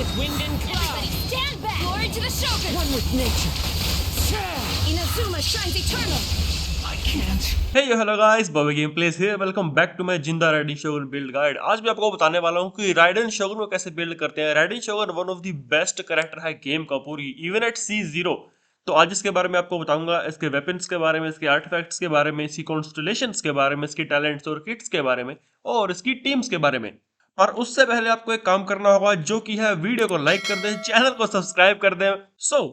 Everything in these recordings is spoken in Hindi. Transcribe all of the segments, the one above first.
with wind and cloud. Everybody stand back! Glory to the Shogun! One with nature. Inazuma shines eternal! I can't. Hey yo, hello guys, Bobby Gameplays here. Welcome back to my जिंदा राइडेन शोगुन बिल्ड गाइड। आज मैं आपको बताने वाला हूँ कि राइडेन शोगुन को कैसे बिल्ड करते हैं। Raiden shogun one of the best character है गेम का पूरी, इवन एट C0। तो आज इसके बारे में आपको बताऊंगा, इसके वेपन्स के बारे में, इसके आर्टिफैक्ट्स के बारे में, इसकी कॉन्स्टलेशंस के बारे में, इसकी टैलेंट्स और किट्स के बारे में और इसकी टीम्स के बारे में। और उससे पहले आपको एक काम करना होगा, जो कि है वीडियो को लाइक कर दें, चैनल को सब्सक्राइब कर दें।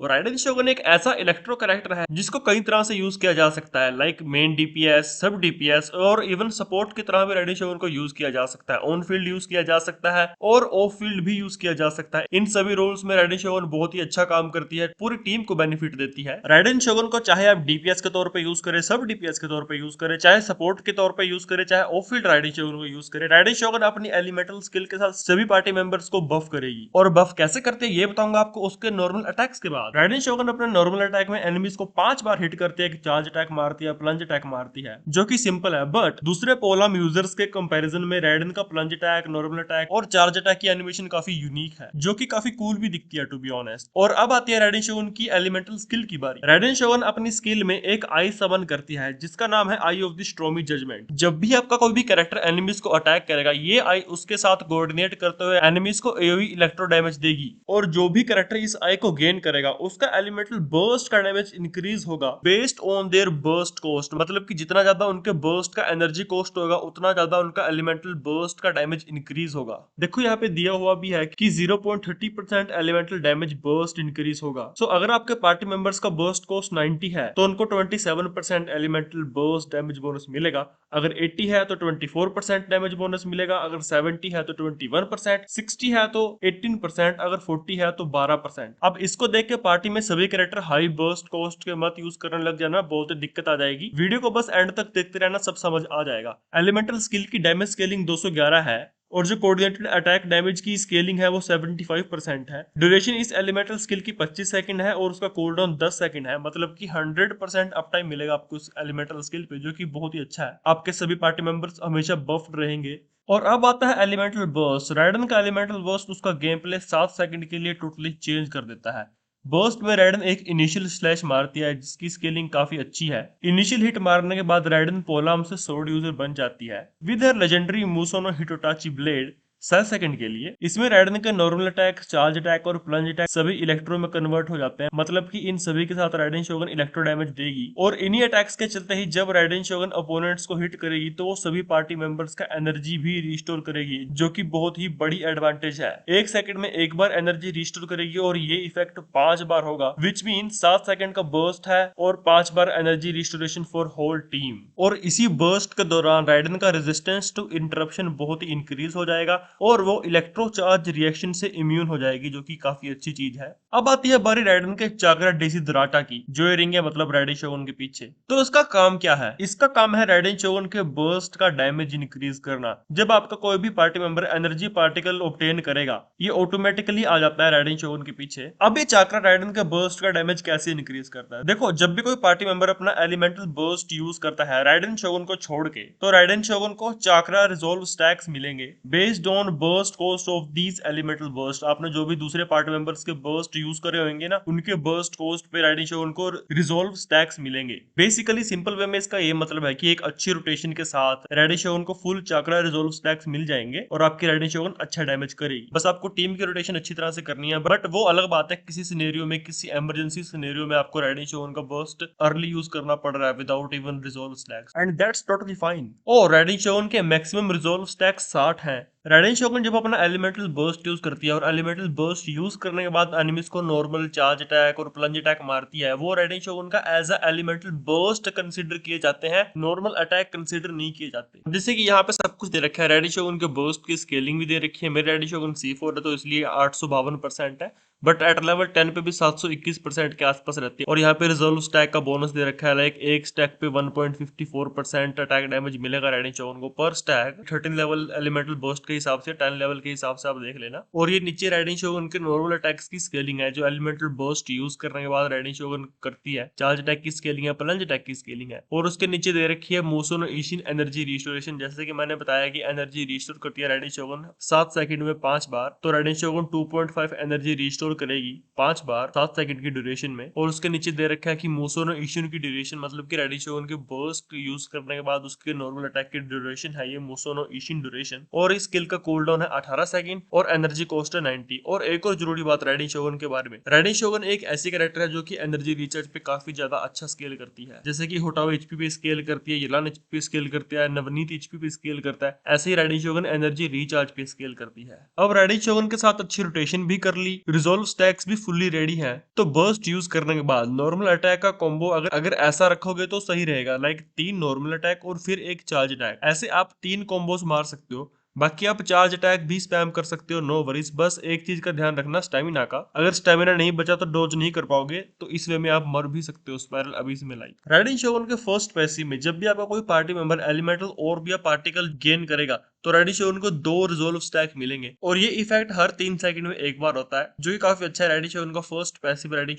राइडेन शोगुन एक ऐसा इलेक्ट्रो कैरेक्टर है जिसको कई तरह से यूज किया जा सकता है, लाइक मेन DPS, सब DPS और इवन सपोर्ट की तरह भी राइडेन शोगुन को यूज किया जा सकता है। ऑन फील्ड यूज किया जा सकता है और ऑफ फील्ड भी यूज किया जा सकता है। इन सभी रोल्स में राइडेन शोगुन बहुत ही अच्छा काम करती है, पूरी टीम को बेनिफिट देती है। राइडेन शोगुन को चाहे आप DPS के तौर पर यूज करें, सब DPS के तौर पर यूज करें, चाहे सपोर्ट के तौर पर यूज करें, चाहे ऑफ फील्ड राइडेन शोगुन को यूज करें, राइडेन शोगुन अपनी एलिमेंटल स्किल के साथ सभी पार्टी मेंबर्स को बफ करेगी। और बफ कैसे करते हैं ये बताऊंगा आपको उसके नॉर्मल अटैक्स के बाद। राइडेन शोगुन अपने नॉर्मल अटैक में एनिमीज को 5 बार हिट करती है, चार्ज अटैक मारती है, प्लंज अटैक मारती है, जो कि सिंपल है। बट दूसरे पोलम यूजर्स के कंपैरिजन में राइडेन का प्लंज अटैक, नॉर्मल अटैक और चार्ज अटैक की एनिमेशन काफी यूनिक है, जो कि काफी कूल भी दिखती है टू बी ऑनेस्ट। और अब आती है राइडेन शोगुन की एलिमेंटल स्किल की बारी। राइडेन शोगुन अपनी स्किल में एक आई समन करती है जिसका नाम है आई ऑफ द स्ट्रोमी जजमेंट। जब भी आपका कोई भी कैरेक्टर एनिमीज को अटैक करेगा, ये आई उसके साथ कोऑर्डिनेट करते हुए एनिमीज को AoE इलेक्ट्रो डैमेज देगी। और जो भी कैरेक्टर इस आई को गेन करेगा उसका एलिमेंटल बर्स्ट का डैमेज इंक्रीज होगा based on their burst cost. मतलब कि जितना ज्यादा उनके बर्स्ट का एनर्जी कॉस्ट होगा, उतना ज्यादा उनका एलिमेंटल बर्स्ट का डैमेज इंक्रीज होगा। देखो यहाँ पे दिया हुआ भी है कि 0.30% एलिमेंटल डैमेज बर्स्ट इंक्रीज होगा। सो अगर आपके पार्टी मेंबर्स का बर्स्ट कॉस्ट 90 है तो उनको 27% एलिमेंटल बर्स्ट डैमेज बोनस मिलेगा। अगर 80 है तो 24% डैमेज बोनस मिलेगा। अगर 70 है तो 21%, 60 है तो 18%, अगर 40 है तो 12%। अब इसको देख के पार्टी में सभी कैरेक्टर हाई बर्स्ट कॉस्ट के मत यूज करने लग जाना, बहुत दिक्कत आ जाएगी। वीडियो को बस एंड तक देखते रहना, सब समझ आ जाएगा। एलिमेंटल स्किल की डैमेज स्केलिंग 211 है और जो कोऑर्डिनेटेड अटैक डैमेज की स्केलिंग है वो 75% है। ड्यूरेशन इस एलिमेंटल स्किल की 25 सेकंड है और उसका कूलडाउन 10 सेकंड है। मतलब कि 100% अप टाइम मिलेगा आपको इस एलिमेंटल स्किल पे, जो कि बहुत ही अच्छा है। आपके सभी पार्टी मेंबर्स हमेशा बफ्ड रहेंगे। और अब आता है एलिमेंटल बर्स्ट। राइडेन का एलिमेंटल बर्स्ट उसका गेम प्ले 7 सेकंड के लिए टोटली चेंज कर देता है। बर्स्ट में राइडेन एक इनिशियल स्लैश मारती है जिसकी स्केलिंग काफी अच्छी है। इनिशियल हिट मारने के बाद राइडेन पोलाम से सोर्ड यूजर बन जाती है with her legendary Musou no Hitotachi blade 7 second के लिए। इसमें राइडेन के नॉर्मल अटैक, चार्ज अटैक और प्लंज अटैक सभी इलेक्ट्रो में कन्वर्ट हो जाते हैं। मतलब कि इन सभी के साथ राइडेन शोगुन इलेक्ट्रो डैमेज देगी। और इन्हीं अटैक्स के चलते ही जब राइडेन शोगुन अपोनेंट्स को हिट करेगी तो वो सभी पार्टी मेंबर्स का एनर्जी भी रिस्टोर करेगी, जो कि बहुत ही बड़ी एडवांटेज है। 1 सेकंड में एक बार एनर्जी रिस्टोर करेगी और ये इफेक्ट 5 बार होगा, विच मीन 7 सेकंड का बर्स्ट है और 5 बार energy restoration for whole team. और इसी बर्स्ट के दौरान राइडेन का रेजिस्टेंस टू इंटरप्शन बहुत ही इंक्रीज हो जाएगा और वो इलेक्ट्रो चार्ज रिएक्शन से इम्यून हो जाएगी, जो कि काफी अच्छी चीज है। अब आती है बारी राइडेन के चाकरा डेसिडराटा की, जो ये रिंग है मतलब राइडेन शोगुन के पीछे। तो इसका काम क्या है? इसका काम है राइडेन शोगुन के बर्स्ट का डैमेज इंक्रीज करना। जब आपका कोई भी party member energy particle obtain करेगा, ये ऑटोमेटिकली आ जाता है राइडेन शोगुन के पीछे। अब ये चाकरा राइडेन के बर्स्ट का डैमेज कैसे इंक्रीज करता है? देखो, जब भी कोई पार्टी मेंबर अपना एलिमेंटल बर्स्ट यूज करता है राइडेन शोगुन को छोड़ के, तो राइडेन शोगुन को चाकरा रिजोल्व स्टैक्स मिलेंगे based on burst cost of these elemental burst. आपने जो भी दूसरे पार्टी मेंबर्स के बर्स्ट यूज करे होंगे ना, उनके बर्स्ट कॉस्ट पे राइडेन शोगुन को रिजोल्व स्टैक्स मिलेंगे। बेसिकली सिंपल वे में इसका ये मतलब है कि एक अच्छी रोटेशन के साथ राइडेन शोगुन को फुल चाकरा रिजोल्व स्टैक्स मिल जाएंगे और आपकी राइडेन शोगुन अच्छा डैमेज करेगी। बस आपको टीम की रोटेशन अच्छी तरह से करनी है। बट वो अलग बात है, किसी सिनेरियो में, किसी इमरजेंसी सिनेरियो में आपको राइडेन शोगुन का बर्स्ट अर्ली यूज करना पड़ रहा है without even resolve stacks, and that's totally fine. और राइडेन शोगुन के मैक्सिमम रिजोल्व स्टैक्स 60 हैं। राइडेन शोगुन जब अपना एलिमेंटल बर्स्ट यूज करती है और एलिमेंटल बर्स्ट यूज करने के बाद एनिमीज को नॉर्मल, चार्ज अटैक और प्लंज अटैक मारती है, वो राइडेन शोगुन का as a elemental burst consider किए जाते हैं, नॉर्मल अटैक कंसीडर नहीं किए जाते। जैसे कि यहाँ पे सब कुछ दे रखा है, राइडेन शोगुन के बर्स्ट की स्केलिंग भी दे रखी है। मेरे राइडेन शोगुन C4 है तो इसलिए 852% है। बट एट लेवल 10 पे भी 721% के आसपास रहती है। और यहाँ पे रिजॉल्व स्टैक का बोनस दे रखा है, लाइक एक स्टैक पे 1.54% अटैक डैमेज मिलेगा राइडिंग शोगुन को पर स्टैक। 13 लेवल एलिमेंटल बर्स्ट के हिसाब से, 10 लेवल के हिसाब से आप देख लेना। और ये नीचे राइडिंग शोगुन के नॉर्मल अटैक्स की स्केलिंग है, जो एलिमेंटल बर्स्ट यूज करने के बाद राइडिंग शोगुन करती है। चार्ज अटैक की स्केलिंग है, प्लंज अटैक की स्केलिंग है। और उसके नीचे दे रखी है मुसोनो ईशिन एनर्जी रिस्टोरेशन। जैसे कि मैंने बताया कि एनर्जी रिस्टोर करती है राइडिंग शोगुन 7 सेकंड में 5 बार। तो राइडिंग शोगुन 2.5 एनर्जी रिस्टोर करेगी 5 बार 7 सेकंड की ड्यूरेशन में। और उसके नीचे दे रखा है कि मुसोनो ईशिन की ड्यूरेशन, मतलब कि राइडिंग शोगुन के बर्स्ट यूज करने के बाद उसके नॉर्मल अटैक की ड्यूरेशन है ये मुसोनो ईशिन ड्यूरेशन। और इस स्किल का कूल डाउन है 18 सेकंड और एनर्जी कॉस्ट है 90। और एक और जरूरी बात राइडिंग शोगुन के बारे में, राइडिंग शोगुन एक ऐसी कैरेक्टर है जो कि एनर्जी रिचार्ज पे काफी ज्यादा अच्छा स्केल करती है। जैसे कि होटाओ एचपी पे स्केल करती है, यलान एचपी पे स्केल करता है, नवनीत एचपी पे स्केल करता है, ऐसे ही राइडिंग शोगुन एनर्जी रिचार्ज पे स्केल करती है। अब राइडिंग शोगुन के साथ अच्छी रोटेशन भी कर ली, रिजॉल्व स्टैक्स भी फुल्ली रेडी है, तो बर्स्ट यूज करने के बाद नॉर्मल अटैक का कॉम्बो अगर ऐसा रखोगे तो सही रहेगा, लाइक 3 नॉर्मल अटैक और फिर एक चार्ज अटैक। ऐसे आप 3 कॉम्बोस मार सकते हो। बाकी आप चार्ज अटैक भी स्पैम कर सकते हो, नो वरीज। बस एक चीज का ध्यान रखना, स्टैमिना का। अगर स्टैमिना नहीं बचा तो डोज नहीं कर पाओगे, तो इस वे में आप मर भी सकते हो। स्पाइरल अभी से मिलाई राइडिंग शोगुन के फर्स्ट पैसिव में जब भी आपका कोई पार्टी मेंबर एलिमेंटल और भी पार्टिकल गेन करेगा तो राइडिंग शोगुन को 2 रिजॉल्व स्टैक मिलेंगे। और ये इफेक्ट हर 3 सेकंड में एक बार होता है, जो कि काफी अच्छा है। राइडिंग शोगुन का फर्स्ट पैसिव राइडिंग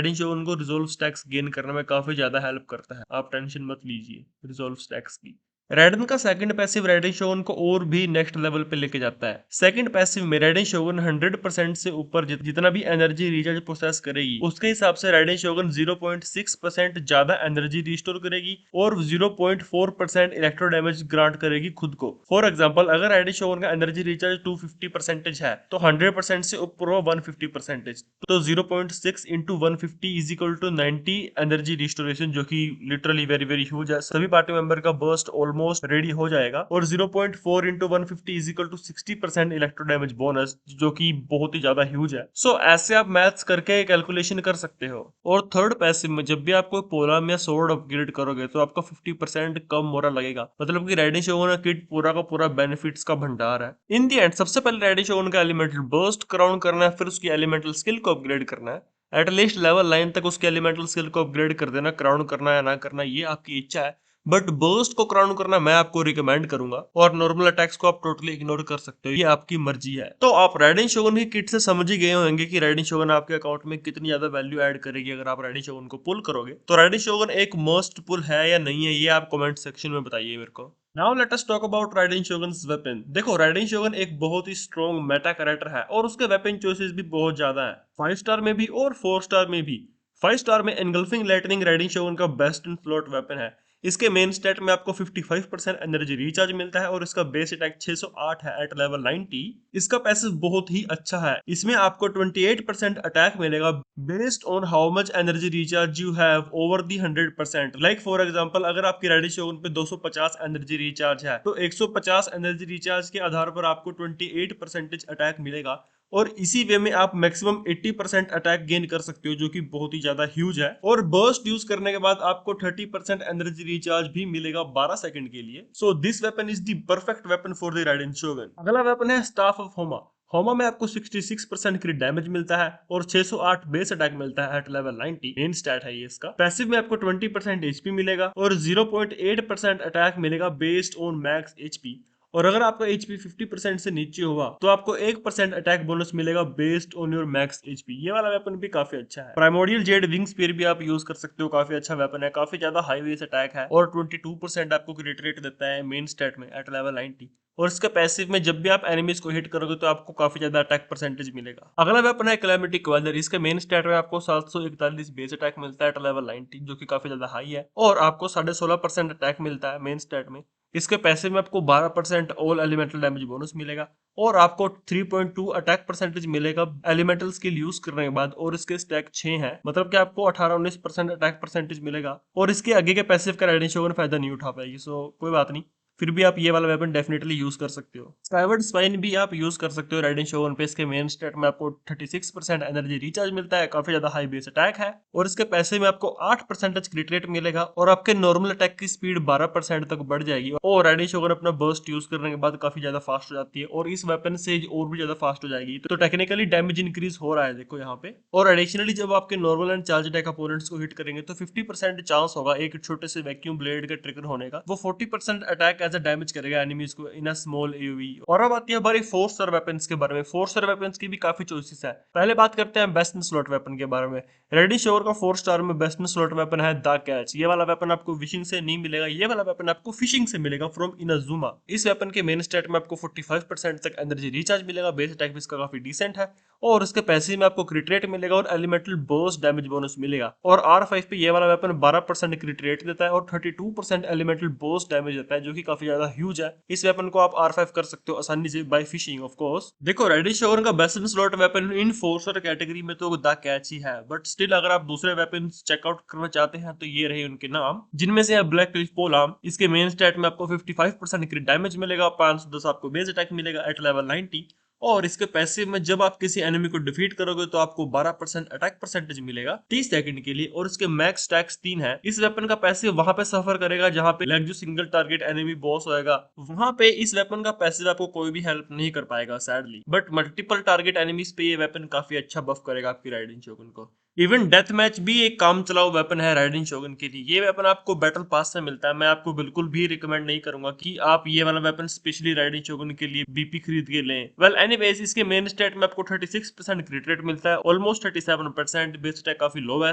शोगुन को रिजॉल्व स्टैक्स गेन करने में काफी ज्यादा हेल्प करता है। आप टेंशन मत लीजिए रिजॉल्व स्टैक्स की। राइडन का सेकंड पैसिव राइडिंग शोगुन को और भी नेक्स्ट लेवल पे लेके जाता है। सेकंड पैसिव में राइडिंग शोगुन 100% से ऊपर जितना भी एनर्जी रिचार्ज प्रोसेस करेगी उसके हिसाब से राइडिंग शोगुन 0.6% ज्यादा एनर्जी रिस्टोर करेगी और 0.4% इलेक्ट्रो डैमेज ग्रांट करेगी खुद को। फॉर एग्जांपल, अगर राइडिंग शोगुन का एनर्जी रिचार्ज 250% है तो 100% से ऊपर हो 150%, तो 0.6 into 150 is equal to 90 energy restoration, जो कि लिटरली वेरी वेरी ह्यूज है। सभी पार्टी मेंबर का बर्स्ट ऑलमोस्ट रेडी हो जाएगा। और 0.4 into 150 is equal to 60% electro damage bonus, जो कि बहुत ही ज्यादा ह्यूज है। सो ऐसे आप मैथ्स करके कैलकुलेशन कर सकते हो। और थर्ड पैसिव में जब भी आप कोई पोलम या सोर्ड अपग्रेड करोगे तो आपका 50% कम मोरा लगेगा, मतलब कि राइडिंग शोगुन का किट पूरा का पूरा बेनिफिट्स का भंडार है। इन दी एंड सबसे पहले राइडिंग शोगुन का एलिमेंटल बर्स्ट क्राउन करना है, फिर उसकी एलिमेंटल स्किल को अपग्रेड करना है। एटलीस्ट लेवल 9 तक उसके एलिमेंटल स्किल को अपग्रेड कर देना। क्राउन करना या ना करना ये आपकी इच्छा है, बट बर्स्ट को क्राउन करना मैं आपको रिकमेंड करूंगा। और नॉर्मल अटैक्स को आप टोटली इग्नोर कर सकते हो, ये आपकी मर्जी है। तो आप राइडिंग शोगुन की किट से समझ ही गए होंगे कि राइडिंग शोगुन आपके अकाउंट में कितनी ज्यादा वैल्यू ऐड करेगी अगर आप राइडिंग शोगुन को पुल करोगे। तो राइडिंग शोगुन एक मस्ट पुल है या नहीं है, ये आप कमेंट सेक्शन में बताइए मेरे को। Now let us talk about Raiden Shogun's weapon. देखो, राइडिंग शोगुन एक बहुत ही स्ट्रॉन्ग मेटा कैरेक्टर है और उसके वेपन चॉइसेस भी बहुत ज्यादा है, 5 स्टार में भी और 4 स्टार में भी। 5 स्टार में एनगल्फिंग लाइटनिंग राइडिंग शोगुन का बेस्ट इन स्लॉट वेपन है। इसके मेन स्टेट में आपको 55% एनर्जी रिचार्ज मिलता है और इसका बेस अटैक 608 है एट लेवल 90। इसका पैसिव बहुत ही अच्छा है, इसमें आपको 28% अटैक मिलेगा based on how much energy recharge you have over the 100%। Like for example, अगर आपकी राइडिंग शोगुन पे 250 एनर्जी रिचार्ज है तो 150 एनर्जी रिचार्ज के आधार पर आपको 28% अटैक मिलेगा। और इसी वे में आप मैक्सिमम 80% अटैक गेन कर सकते हो, जो कि बहुत ही ज्यादा ह्यूज है। और बर्स्ट यूज करने के बाद आपको 30% एनर्जी रिचार्ज भी मिलेगा 12 सेकंड के लिए। So this weapon is the perfect weapon for the riding shogun. अगला वेपन है स्टाफ ऑफ होमा। होमा में आपको 66% क्रिट डैमेज मिलता है और 608 बेस अटैक मिलता है एट लेवल 90। मेन स्टैट है ये इसका। पैसिव में आपको 20% एचपी मिलेगा और 0.8% अटैक मिलेगा बेस्ड ऑन मैक्स एचपी। और अगर आपका एचपी 50% से नीचे हुआ तो आपको 1% अटैक बोनस मिलेगा based on your max HP. ये वाला वेपन भी काफी अच्छा है। प्राइमोडियल जेड विंग स्पीयर भी आप यूज कर सकते हो, काफी अच्छा वेपन है, काफी ज्यादा हाई बेस अटैक है और 22% आपको क्रिट रेट देता है मेन स्टेट में एट लेवल 90। और इसका पैसिव में जब भी आप एनिमीज को हिट करोगे तो आपको काफी ज्यादा अटैक परसेंटेज मिलेगा। अगला वेपन है कैलेमिटी क्वेलर। इसके मेन स्टैट में आपको 741 बेस अटैक मिलता है एट लेवल 90, जो कि काफी ज्यादा हाई है। और आपको 16.5% अटैक मिलता है मेन स्टैट में। इसके पैसे में आपको 12% ऑल एलिमेंटल डैमेज बोनस मिलेगा और आपको 3.2 अटैक परसेंटेज मिलेगा एलिमेंटल स्किल यूज करने के बाद। और इसके स्टैक 6 है, मतलब कि आपको 18-19% अटैक परसेंटेज मिलेगा। और इसके आगे के पैसिव का राइडिंग शोगुन फायदा नहीं उठा पाएगी, सो कोई बात नहीं। फिर भी आप ये वाला वेपन डेफिनेटली यूज कर सकते हो। स्काईवर्ड स्पाइन भी आप यूज कर सकते हो राइडेंट शोगुन पे। इसके मेन स्टेट में आपको 36% एनर्जी रिचार्ज मिलता है, काफी ज्यादा हाई बेस अटैक है, और इसके पैसे में आपको 8% क्रिट रेट मिलेगा, और आपके नॉर्मल अटैक की स्पीड 12% तक बढ़ जाएगी। और राइडेंट शोगुन अपना बर्स्ट यूज करने के बाद काफी ज्यादा फास्ट हो जाती है, और इस वेपन से और भी ज्यादा फास्ट हो जाएगी। तो टेक्निकली डैमेज इंक्रीज हो रहा है देखो यहाँ पे। और एडिशनली जब आपके normal and charge attack opponents को हिट करेंगे तो 50% चांस होगा एक छोटे से वैक्यूम ब्लेड के ट्रिगर होने का। वो 40% अटैक एज अ डैमेज करेगा एनिमीज को इन अ स्मॉल एओवी। और अब आती है हमारी 4 स्टार वेपन्स के बारे में। 4 स्टार वेपन्स की भी काफी चॉइसेस है। पहले बात करते हैं बेस्ट इन स्लॉट वेपन के बारे में। रेडी शोर का 4 स्टार में बेस्ट इन स्लॉट वेपन है द कैच। ये वाला वेपन आपको विशिंग से नहीं मिलेगा, ये वाला वेपन आपको फिशिंग से मिलेगा फ्रॉम इनाजुमा। इस वेपन के मेन स्टेट में आपको 45% तक एनर्जी रिचार्ज मिलेगा, बेस अटैक भी इसका काफी डिसेंट है, और उसके पैसे में आपको क्रिट रेट मिलेगा और एलिमेंटल बर्स्ट डैमेज बोनस मिलेगा। और R5 पे ये वाला वेपन 12% क्रिट रेट देता है और 32% एलिमेंटल बर्स्ट डैमेज देता है, जो कि काफी ज्यादा ह्यूज है। इस वेपन को आप R5 कर सकते हो आसानी से बाय फिशिंग ऑफ कोर्स। देखो रेडी शोगुन का best in slot weapon in 4 star category में तो द कैच ही है, बट स्टिल अगर आप दूसरे वेपन चेकआउट करना चाहते हैं तो ये रहे उनके नाम, जिनमें से है ब्लैक क्लिफ पोलाम। इसके मेन स्टेट में आपको 55% क्रिट डैमेज मिलेगा, 510 आपको बेस अटैक मिलेगा एट लेवल 90, और इसके पैसे में जब आप किसी एनिमी को डिफीट करोगे तो आपको 12% अटैक परसेंटेज मिलेगा 30 सेकंड के लिए, और इसके मैक्स स्टैक्स 3 है। इस वेपन का पैसे वहां पे सफर करेगा जहां पे लाइक जो सिंगल टारगेट एनिमी बॉस होएगा, वहां पे इस वेपन का पैसे आपको कोई भी हेल्प नहीं कर पाएगा sadly, but multiple target enemies पे ये वेपन काफी अच्छा बफ करेगा आपकी राइडेंट शोगुन को। इवन डेथ मैच भी एक काम चलाओ वेपन है राइडेंट शोगुन के लिए। ये वेपन आपको बैटल पास से मिलता है। मैं आपको बिल्कुल भी रिकमेंड नहीं करूंगा कि आप ये वाला वेपन स्पेशली राइडेंट शोगुन के लिए बीपी खरीद के लें। वेल एनीवेज, इसके मेन स्टेट में आपको 36% क्रिट रेट मिलता है, ऑलमोस्ट 37%, बेस अटैक काफी लो है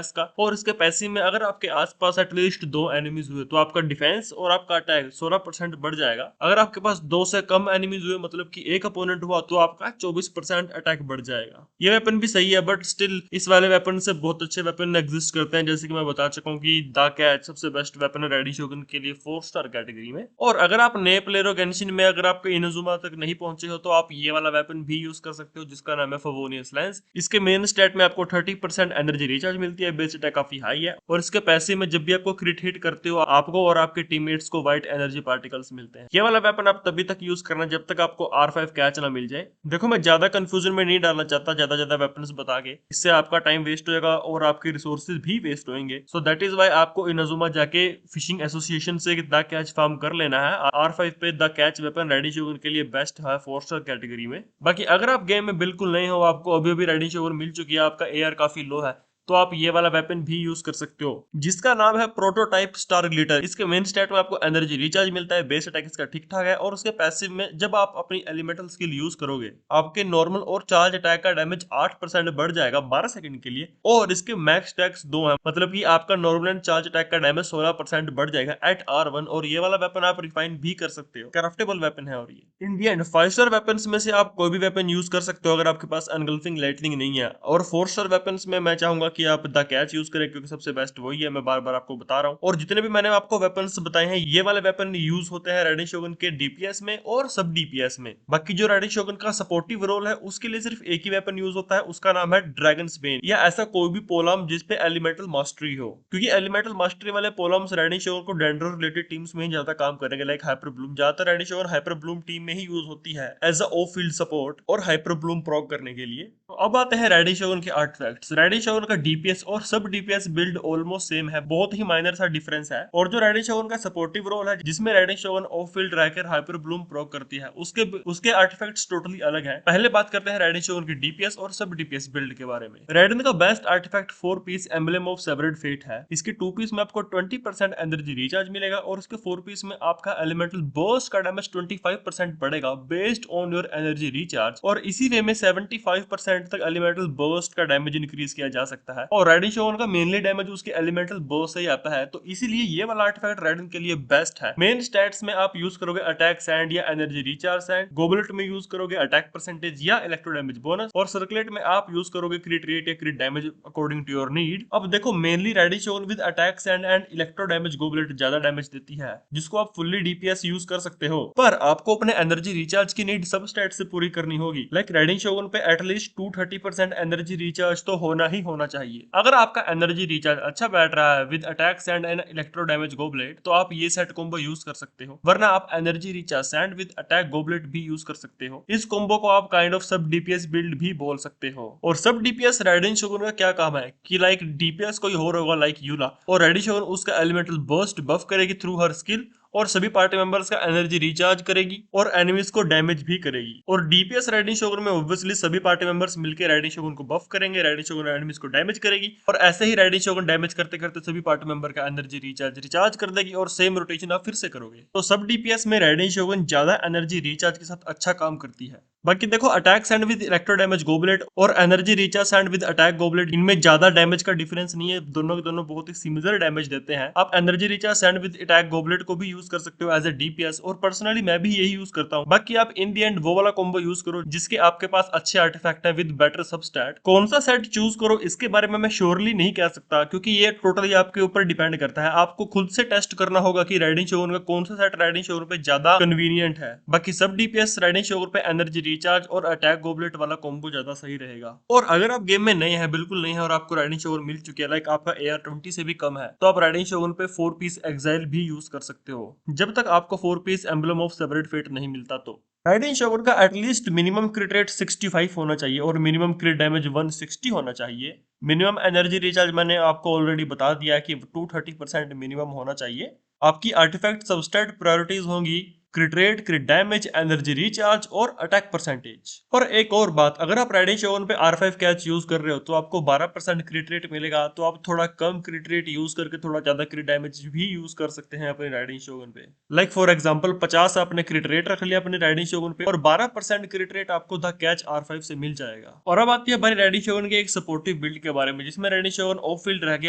इसका, और इसके पैसे में अगर आपके आसपास एटलीस्ट 2 एनिमीज हुए तो आपका डिफेंस और आपका अटैक 16% बढ़ जाएगा। अगर आपके पास 2 से कम एनिमीज हुए, मतलब कि एक अपोनेंट हुआ, तो आपका 24% अटैक बढ़ जाएगा। ये वेपन भी सही है, बट स्टिल इस वाले वेपन से बहुत अच्छे वेपन एग्जिस्ट करते हैं, जैसे कि मैं बता चुका हूँ कि द कैच सबसे बेस्ट वेपन है रेडी शोगुन के लिए 4 स्टार कैटेगरी में। और अगर आप नए प्लेयर हो गेंशिन में, अगर आपके इनाजुमा तक नहीं पहुंचे हो, तो आप ये वाला वेपन भी यूज कर सकते हो जिसका नाम है फवोनियस लेंस। इसके मेन स्टेट में आपको 30% एनर्जी रिचार्ज मिलती है, बेस अटैक काफी हाई है, और इसके पैसे में जब भी आपको क्रिट हिट करते हो आपको और आपके टीममेट्स को व्हाइट एनर्जी पार्टिकल्स मिलते हैं। ये वाला वेपन आप तभी तक यूज करना जब तक आपको R5 कैच ना मिल जाए। देखो मैं ज्यादा कंफ्यूजन में नहीं डालना चाहता ज्यादा वेपन्स बता के, इससे आपका टाइम वेस्ट हो जाएगा और आपके रिसोर्सेज भी वेस्ट होंगे। सो दैट इज व्हाई आपको इनाजुमा जाके फिशिंग एसोसिएशन से द कैच फार्म कर लेना है। R5 पे the catch weapon ready Shogun के लिए बेस्ट है 4 स्टार कैटेगरी में। बाकी अगर आप गेम में बिल्कुल नहीं हो, आपको अभी रेडी शोगुन मिल चुकी है, आपका AR काफी लो है, तो आप ये वाला वेपन भी यूज कर सकते हो जिसका नाम है प्रोटोटाइप स्टार ग्लिटर। इसके मेन स्टेट में आपको एनर्जी रिचार्ज मिलता है, बेस अटैक इसका ठीक ठाक है, और उसके पैसिव में जब आप अपनी एलिमेंटल स्किल यूज करोगे आपके नॉर्मल और चार्ज अटैक का डैमेज 8% बढ़ जाएगा 12 सेकंड के लिए, और इसके मैक्स स्टैक्स 2 है, मतलब कि आपका नॉर्मल एंड चार्ज अटैक का डैमेज 16% बढ़ जाएगा एट R1। और ये वाला वेपन आप रिफाइन भी कर सकते हो, क्राफ्टेबल वेपन है। और ये इन दी एंड 5 स्टार वेपन्स में से आप कोई भी वेपन यूज कर सकते हो अगर आपके पास एनगल्फिंग लाइटनिंग नहीं है। और 4 स्टार वेपन्स में मैं चाहूंगा कि आप द कैच यूज करें, क्योंकि सबसे बेस्ट वही है, मैं बार बार आपको बता रहा हूं। और जितने भी मैंने आपको वेपन्स बताए हैं, ये वाले वेपन यूज होते हैं रेडी शोगुन के DPS में और सब DPS में। बाकी जो रेडी शोगुन का सपोर्टिव रोल है उसके लिए सिर्फ एक ही वेपन यूज होता है, उसका नाम है ड्रैगन्स बेन, या ऐसा कोई भी पोलाम जिसपे एलिमेंटल मास्टरी हो, क्योंकि एलिमेंटल मास्टरी वाले पोलाम्स रेडी शोगुन को डेंड्रो रिलेटेड टीम्स में ही ज्यादा काम करेंगे, लाइक हाइपर ब्लूम। ज्यादातर Raiden Shogun hyper bloom team में ही यूज होती है as a off field support और हाइपर ब्लूम प्रोक करने के लिए। तो अब आते हैं रेडी शोगुन के आर्टिफैक्ट्स। रेडी शोगुन का DPS और सब DPS बिल्ड ऑलमोस्ट सेम है, बहुत ही माइनर सा डिफरेंस है। और जो रेडी शोगुन का सपोर्टिव रोल है जिसमें Raiden Shogun off field wrecker hyper bloom proc करती है, उसके आर्टिफैक्ट्स टोटली अलग है। पहले बात करते हैं रेडी शोगुन की DPS और सब DPS बिल्ड के बारे में। रेडन का best artifact 4 piece emblem of severed fate है। इसके 2 पीस में आपको 20% एनर्जी रिचार्ज मिलेगा, और उसके 4 पीस में आपका एलिमेंटल बर्स्ट का डैमेज 25% बढ़ेगा based on your energy recharge, और इसी वे में 75% तक एलिमेंटल बर्स्ट का डैमेज इंक्रीज किया जा सकता है। और रेडी शोगुन का मेनली डैमेज उसके एलिमेंटल बर्स्ट से ही आता है, तो इसीलिए ये वाला आर्टिफैक्ट रेडन के लिए बेस्ट है। मेन स्टैट्स में आप यूज करोगे अटैक सैंड या एनर्जी रिचार्ज सैंड, गोबलेट में यूज करोगे अटैक परसेंटेज या इलेक्ट्रो डैमेज बोनस, और सर्कुलेट में आप यूज करोगे क्रिट रेट या crit damage according to your need. अब देखो mainly Raiden Shogun with attack sand and electro damage goblet ज्यादा डैमेज देती है, जिसको आप फुल्ली DPS यूज कर सकते हो, पर आपको अपने एनर्जी रिचार्ज की नीड सब स्टैट से पूरी करनी होगी। लाइक रेडी शोगुन पे एटलीस्ट 2 230% एनर्जी रिचार्ज तो होना ही होना चाहिए। अगर आपका एनर्जी रिचार्ज अच्छा बैठ रहा है with attack sand and electro damage goblet तो आप ये सेट कॉम्बो यूज कर सकते हो, वरना आप energy recharge sand with attack goblet भी यूज कर सकते हो। इस कॉम्बो को आप काइंड ऑफ सब डीपीएस बिल्ड भी बोल सकते हो। और सब डीपीएस राइडेन शोगुन का क्या काम है कि लाइक डीपीएस कोई और होगा लाइक यूला, और राइडेन शोगुन उसका एलिमेंटल बर्स्ट बफ करेगी थ्रू हर स्किल, और सभी पार्टी मेंबर्स का एनर्जी रिचार्ज करेगी और एनिमीज को डैमेज भी करेगी। और डीपीएस राइडिंग शोगुन में ऑब्वियसली सभी पार्टी मेंबर्स मिलकर राइडिंग शोगुन को बफ करेंगे, राइडिंग शोगुन एनिमीज को डैमेज करेगी, और ऐसे ही राइडिंग शोगुन डैमेज करते करते सभी पार्टी मेंबर का एनर्जी रिचार्ज कर देगी, और सेम रोटेशन आप फिर से करोगे। तो सब डीपीएस में राइडिंग शोगुन ज्यादा एनर्जी रिचार्ज के साथ अच्छा काम करती है। बाकी देखो, attack sand with electro damage goblet और energy recharge sand with attack goblet, इनमें ज्यादा डैमेज का डिफरेंस नहीं है, दोनों के दोनों बहुत ही सिमिलर डैमेज देते हैं। आप energy recharge sand with attack goblet को भी यूज कर सकते हो एज ए डीपीएस, और पर्सनली मैं भी यही यूज करता हूँ। बाकी आप इन दी एंड वो वाला कॉम्बो यूज करो जिसके आपके पास अच्छे आर्टिफैक्ट है विद बेटर सबस्टैट। कौन सा सेट चूज करो इसके बारे में मैं श्योरली नहीं कह सकता, क्योंकि ये टोटली आपके ऊपर डिपेंड करता है। आपको खुद से टेस्ट करना होगा कि राइडिंग शोगुन का कौन सा सेट राइडिंग शोगुन पे ज्यादा कन्वीनियंट है। बाकी सब डीपीएस राइडिंग शोगुन पे एनर्जी रिचार्ज और अटैक गोबलेट वाला कॉम्बो ज्यादा सही रहेगा। और अगर आप गेम में नए हैं, बिल्कुल नहीं है, और आपको राइडिंग शोगुन मिल चुकी है, लाइक आपका AR-20 से भी कम है, तो आप राइडिंग शोगुन पे 4 पीस एक्साइल भी यूज कर सकते हो, जब तक आपको 4 piece emblem of severed fate नहीं मिलता। तो राइडिंग शोगुन का एटलीस्ट मिनिमम क्रिट रेट 65 होना चाहिए और मिनिमम क्रिट डैमेज 160 होना चाहिए। मिनिमम एनर्जी रिचार्ज मैंने आपको ऑलरेडी बता दिया है कि 230% मिनिमम होना चाहिए। आपकी आर्टिफैक्ट सबस्टैट प्रायोरिटीज होंगी क्रिट रेट, क्रिट डैमेज, एनर्जी रिचार्ज और अटैक परसेंटेज। और एक और बात, अगर आप राइडिंग शोगुन पे R5 कैच यूज कर रहे हो तो आपको 12% क्रिट रेट मिलेगा, तो आप थोड़ा कम क्रिट रेट यूज करके थोड़ा ज्यादा क्रिट डैमेज भी यूज कर सकते हैं अपने राइडिंग शोगुन पे। लाइक फॉर एग्जांपल 50 आपने क्रिट रेट रख लिया अपने राइडिंग शोगुन पे और 12% क्रिट रेट आपको द कैच R5 से मिल जाएगा। और अब आती है हमारी राइडिंग शोगुन के एक सपोर्टिव बिल्ड के बारे में, जिसमें राइडिंग शोगुन ऑफ फील्ड रह के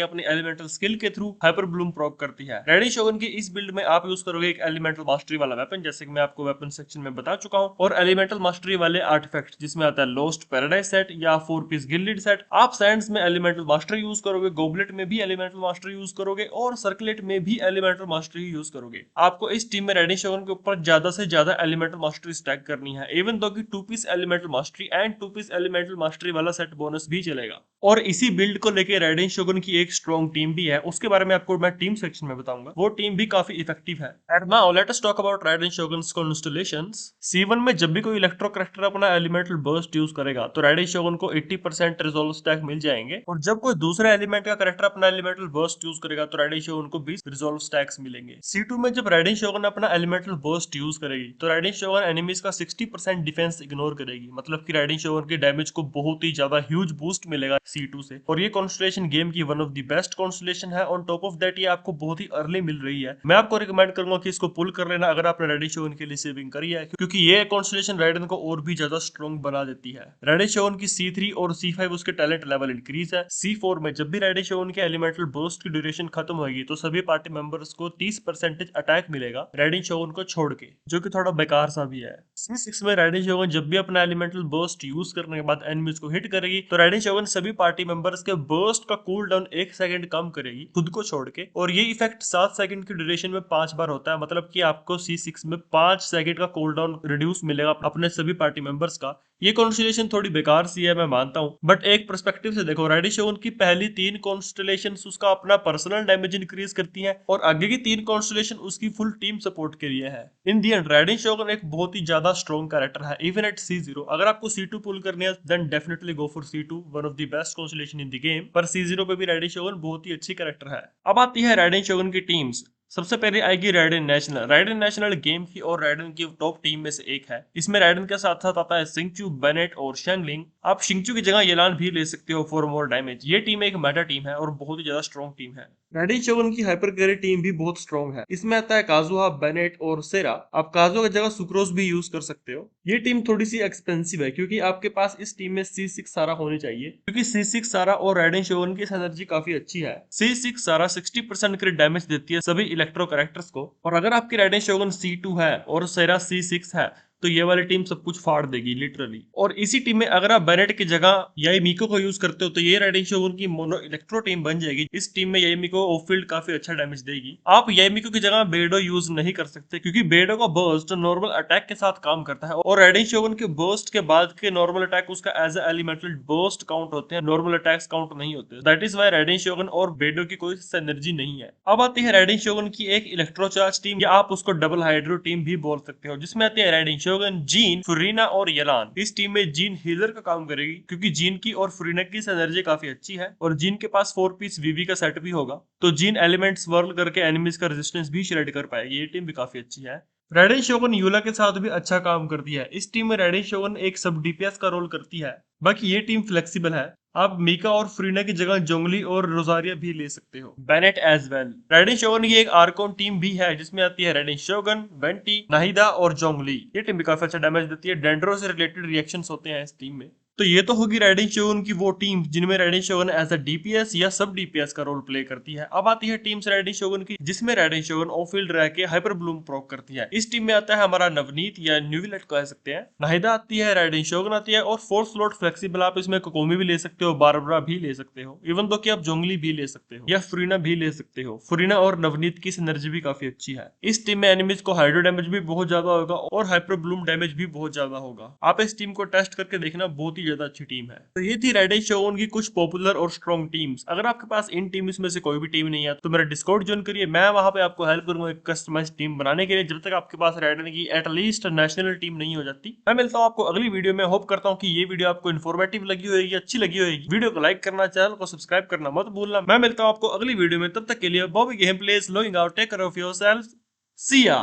अपनी एलिमेंटल स्किल के थ्रू हाइपर ब्लूम प्रोक करती है। राइडिंग शोगुन की इस बिल्ड में आप यूज करोगे एक एलिमेंटल मास्टरी वाला वेपन, जैसे कि मैं आपको वेपन सेक्शन में बता चुका हूं, और एलिमेंटल मास्टरी वाले आर्टिफैक्ट जिसमें आता है लोस्ट पैराडाइज सेट या 4 पीस गिल्डेड सेट। आप सैंड्स में एलिमेंटल मास्टरी यूज करोगे, गोबलेट में भी एलिमेंटल मास्टरी यूज करोगे, और सर्कुलेट में भी एलिमेंटल मास्टरी यूज करोगे। आपको इस टीम में राइडिंग शोगुन के ऊपर ज्यादा से ज्यादा एलिमेंटल मास्टरी स्टैक करनी है, इवन दो कि 2 piece elemental mastery and 2 piece elemental mastery वाला सेट बोनस भी चलेगा। और इसी बिल्ड को लेके राइडिंग शोगुन की एक स्ट्रॉन्ग टीम भी है, उसके बारे में आपको मैं टीम सेक्शन में बताऊंगा। वो टीम भी काफी इफेक्टिव है। And now let us talk about Raiden Shogun's constellations. C1 में जब भी कोई इलेक्ट्रो कैरेक्टर अपना एलिमेंटल बर्स्ट यूज करेगा तो राइडिंग शोगुन को 80% रिजॉल्व स्टैक मिल जाएंगे, और जब कोई दूसरा एलिमेंट का कैरेक्टर अपना एलिमेंटल बर्स्ट यूज करेगा तो राइडिंग शोगुन को 20 रिजॉल्व स्टैक्स मिलेंगे। C2 में जब राइडिंग शोगुन अपना एलिमेंटल बर्स्ट यूज करेगी तो राइडिंग शोगुन एनिमीज का 60% डिफेंस इग्नोर करेगी, मतलब कि राइडिंग शोगुन के डैमेज को बहुत ही ज्यादा ह्यूज बूस्ट मिलेगा C2 से। और ये कॉन्स्टेलेशन गेम की one of the best constellation है। ऑन टॉप ऑफ दैट ये आपको बहुत ही अर्ली मिल रही है। मैं आपको रिकमेंड करूंगा कि इसको पुल कर लेना अगर आपने राइडिंग शोगुन के लिए सेविंग करी है, क्योंकि ये कॉन्स्टेलेशन राइडन को और भी ज्यादा स्ट्रॉन्ग बना देती है। राइडिंग शोगुन की C3 और C5 उसके टैलेंट लेवल इंक्रीज है। C4 में जब भी राइडिंग शोगुन के एलिमेंटल बर्स्ट की ड्यूरेशन खत्म होगी तो सभी पार्टी मेंबर्स को 30% अटैक मिलेगा राइडिंग शोगुन को छोड़ के, जो कि थोड़ा बेकार सा भी है। C6 में राइडिंग शोगुन जब भी अपना एलिमेंटल बर्स्ट यूज करने के बाद एनिमीज को हिट करेगी तो राइडिंग शोगुन सभी पार्टी मेंबर्स के बर्स्ट का कूल डाउन 1 सेकंड कम करेगी खुद को छोड़ के, और ये इफेक्ट 7 सेकंड की ड्यूरेशन में 5 बार होता है, मतलब कि आपको C6 में 5 सेकंड का कूल डाउन रिड्यूस मिलेगा अपने सभी पार्टी मेंबर्स का। ये कॉन्स्टेलेशन थोड़ी बेकार सी है, मैं मानता हूँ, बट एक पर्सपेक्टिव से देखो, राइडिंग शोगुन की पहली 3 कॉन्स्टेलेशंस उसका अपना पर्सनल डैमेज इंक्रीज करती हैं, और आगे की 3 कॉन्स्टेलेशन उसकी फुल टीम सपोर्ट के लिए है। In the end Raiden Shogun एक बहुत ही ज्यादा स्ट्रॉन्ग कैरेक्टर है, इवन एट C0। अगर आपको C2 पुल करनी है then definitely go for C2, one of the best constellation in the game. पर C0 पे भी राइडिंग शोगुन बहुत ही अच्छी कैरेक्टर है। अब आती है राइडिंग शोगुन की टीम्स। सबसे पहले आएगी ridden national. Ridden national game की और राइडन की टॉप टीम में से एक है। इसमें राइडन के साथ साथ आता है सिंगचू, बेनेट और शेंगलिंग। आप शिंगचू की जगह येलान भी ले सकते हो फॉर मोर डैमेज। ये टीम एक मेटा टीम है और बहुत ही ज्यादा स्ट्रॉन्ग टीम है। राइडिंग शोगुन की हाइपर कैरी टीम भी बहुत स्ट्रॉन्ग है। इसमें आता है काजुहा, बेनेट और सेरा। आप काजुहा की जगह सुक्रोज भी यूज कर सकते हो। ये टीम थोड़ी सी एक्सपेंसिव है क्योंकि आपके पास इस टीम में C6 सारा होनी चाहिए, क्योंकि C6 सारा और राइडिंग शोगुन की एनर्जी काफी अच्छी है। C6 सारा 60% क्रिट डैमेज देती है सभी इलेक्ट्रो कैरेक्टर्स को, और अगर आपकी राइडिंग शोगुन C2 है और सेरा C6 है तो ये वाली टीम सब कुछ फाड़ देगी लिटरली। और इसी टीम में अगर आप बेनेट की जगह याईमिको को यूज करते हो तो ये राइडिंग शोगुन की मोनो इलेक्ट्रो टीम बन जाएगी। इस टीम में याईमिको ऑफ फील्ड काफी अच्छा डैमेज देगी। आप याईमिको की जगह बेडो यूज नहीं कर सकते क्योंकि बेडो का बर्स्ट नॉर्मल अटैक के साथ काम करता है और राइडिंग शोगुन के बर्स्ट के बाद के नॉर्मल अटैक उसका as a elemental burst count होते हैं, नॉर्मल अटैक्स काउंट नहीं होते। That is why Raiden Shogun और बेडो की कोई एनर्जी नहीं है। अब आती है राइडिंग शोगुन की एक इलेक्ट्रो चार्ज टीम, या आप उसको डबल हाइड्रो टीम भी बोल सकते हो, जिसमें आती है राइडिंग शोगुन, जीन, फुरीना और यलान। इस टीम में जीन हीलर का काम करेगी क्योंकि जीन की और फुरीना की एनर्जी काफी अच्छी है और जीन के पास 4 पीस वीवी का सेट भी होगा, तो जीन एलिमेंट्स वर्ल करके एनिमीज का रेजिस्टेंस भी श्रेड कर पाएगी। ये टीम भी काफी अच्छी है। राइडिंग शोगुन यूला के साथ भी अच्छा काम करती है। इस टीम में राइडिंग शोगुन एक सब डीपीएस का रोल करती है। बाकी ये टीम फ्लेक्सिबल है, आप मीका और फ्रीना की जगह जोंगली और रोजारिया भी ले सकते हो, Bennett as well. Raiden Shogun की एक आर्कोन टीम भी है जिसमें आती है राइडिंग शोगुन, वेंटी, नाहिदा और जोंगली। ये टीम भी काफी अच्छा डैमेज देती है, डेंड्रो से रिलेटेड रिएक्शंस होते हैं इस टीम में। तो ये तो होगी राइडिंग शोगुन की वो टीम जिनमें Raiden Shogun as a DPS या सब डीपीएस का रोल प्ले करती है। अब आती है टीम्स राइडिंग शोगुन की जिसमें राइडिंग शोगुन ऑफ फील्ड रह के हाइपर ब्लूम प्रोक करती है। इस टीम में आता है हमारा नवनीत या न्यूविलेट कह सकते हैं, नाहिदा आती है, राइडिंग शोगुन आती है और फोर्थ स्लॉट फ्लेक्सिबल, आप इसमें कोकोमी भी ले सकते हो, बारबरा भी ले सकते हो, इवन दो कि आप जोंगली भी ले सकते हो या फ्रीना भी ले सकते हो। फ्रीना और नवनीत की एनर्जी भी काफी अच्छी है। इस टीम में एनिमीज को हाइड्रो डैमेज भी बहुत ज्यादा होगा और हाइपर ब्लूम डैमेज भी बहुत ज्यादा होगा। आप इस टीम को टेस्ट करके देखना, बहुत ही ज्यादा अच्छी टीम है। तो ये थी राइडिंग शोगुन की कुछ पॉपुलर और स्ट्रॉन्ग टीम्स। अगर आपके पास इन टीम्स में से कोई भी टीम नहीं है तो मेरा डिस्कॉर्ड ज्वाइन करिए, मैं वहां पे आपको हेल्प करूंगा एक कस्टमाइज टीम बनाने के लिए, जब तक आपके पास राइडिंग की एटलीस्ट नेशनल टीम नहीं हो जाती। मैं मिलता हूं आपको अगली वीडियो में। होप करता हूं कि ये वीडियो आपको इन्फॉर्मेटिव लगी होगी, अच्छी लगी होगी। वीडियो को लाइक करना, चैनल को सब्सक्राइब करना मत भूलना। मैं मिलता हूं आपको अगली वीडियो में, तब तक के लिए Bobby game plays logging out, take care of yourself, see या।